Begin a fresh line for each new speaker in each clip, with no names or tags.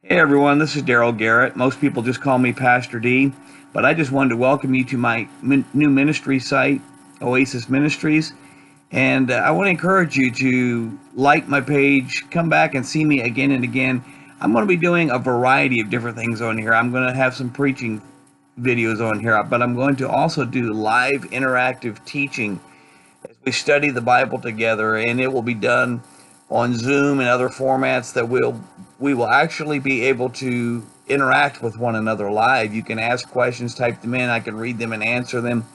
Hey everyone, this is Darrell Garrett. Most people just call me Pastor D, but I just wanted to welcome you to my new ministry site, Oasis Ministries. And I want to encourage you to like my page, come back and see me again and again. I'm going to be doing a variety of different things on here. I'm going to have some preaching videos on here, but I'm going to also do live interactive teaching as we study the Bible together, and it will be done on Zoom and other formats that we will actually be able to interact with one another live. You can ask questions, type them in, I can read them and answer them.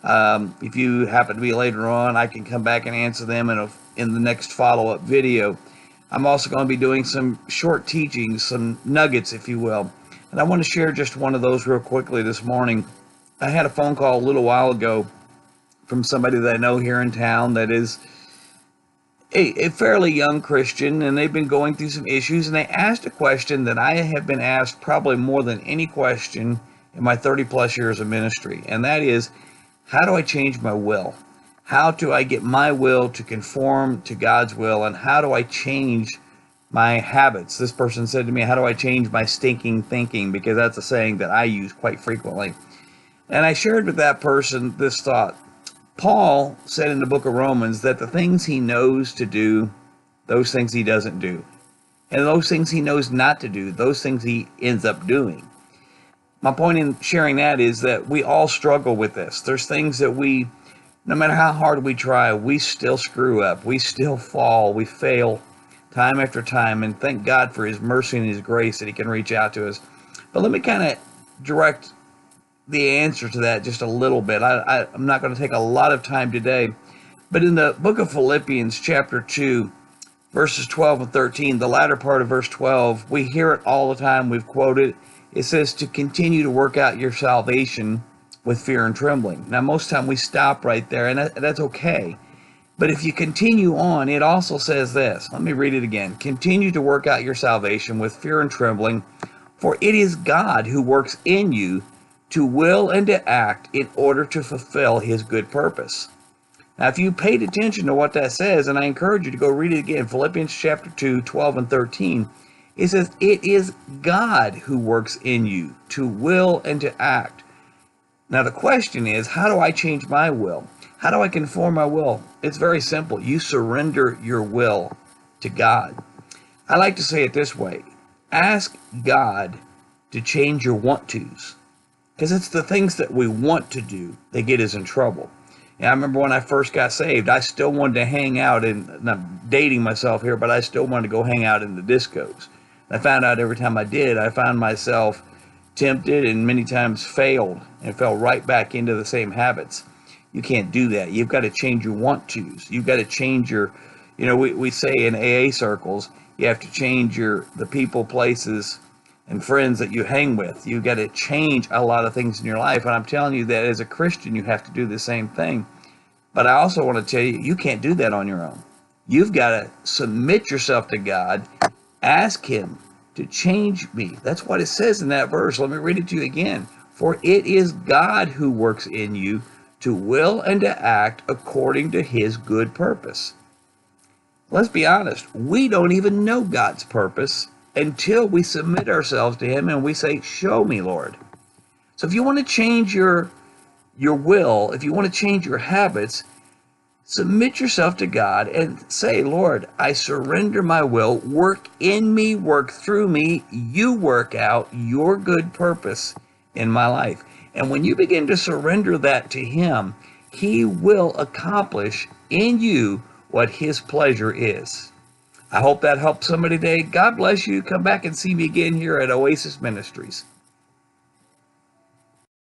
If you happen to be later on, I can come back and answer them in the next follow-up video. I'm also going to be doing some short teachings, some nuggets, if you will. And I want to share just one of those real quickly this morning. I had a phone call a little while ago from somebody that I know here in town that is a fairly young Christian, and they've been going through some issues, and they asked a question that I have been asked probably more than any question in my 30 plus years of ministry, and that is, how do I change my will? How do I get my will to conform to God's will, and how do I change my habits? This person said to me, how do I change my stinking thinking? Because that's a saying that I use quite frequently. And I shared with that person this thought. Paul said in the book of Romans that the things he knows to do, those things he doesn't do. And those things he knows not to do, those things he ends up doing. My point in sharing that is that we all struggle with this. There's things that no matter how hard we try, we still screw up. We still fall. We fail time after time. And thank God for his mercy and his grace that he can reach out to us. But let me kind of direct the answer to that just a little bit. I'm not going to take a lot of time today, but in the book of Philippians chapter 2, verses 12 and 13, the latter part of verse 12, we hear it all the time. We've quoted. It says to continue to work out your salvation with fear and trembling. Now, most time we stop right there, and that's okay. But if you continue on, it also says this. Let me read it again. Continue to work out your salvation with fear and trembling, for it is God who works in you to will and to act in order to fulfill his good purpose. Now, if you paid attention to what that says, and I encourage you to go read it again, Philippians chapter 2, 12 and 13, it says, it is God who works in you to will and to act. Now, the question is, how do I change my will? How do I conform my will? It's very simple. You surrender your will to God. I like to say it this way. Ask God to change your want-tos. Because it's the things that we want to do that get us in trouble. And I remember when I first got saved, I still wanted to hang out and I'm dating myself here, but I still wanted to go hang out in the discos. And I found out every time I did, I found myself tempted and many times failed and fell right back into the same habits. You can't do that. You've got to change your want-tos. You've got to change we say in AA circles, you have to change the people, places, and friends that you hang with. You've got to change a lot of things in your life. And I'm telling you that as a Christian, you have to do the same thing. But I also want to tell you, you can't do that on your own. You've got to submit yourself to God. Ask him to change me. That's what it says in that verse. Let me read it to you again. For it is God who works in you to will and to act according to his good purpose. Let's be honest. We don't even know God's purpose until we submit ourselves to him and we say, show me, Lord. So if you want to change your will, if you want to change your habits, submit yourself to God and say, Lord, I surrender my will. Work in me, work through me. You work out your good purpose in my life. And when you begin to surrender that to him, he will accomplish in you what his pleasure is. I hope that helps somebody today. God bless you. Come back and see me again here at Oasis Ministries.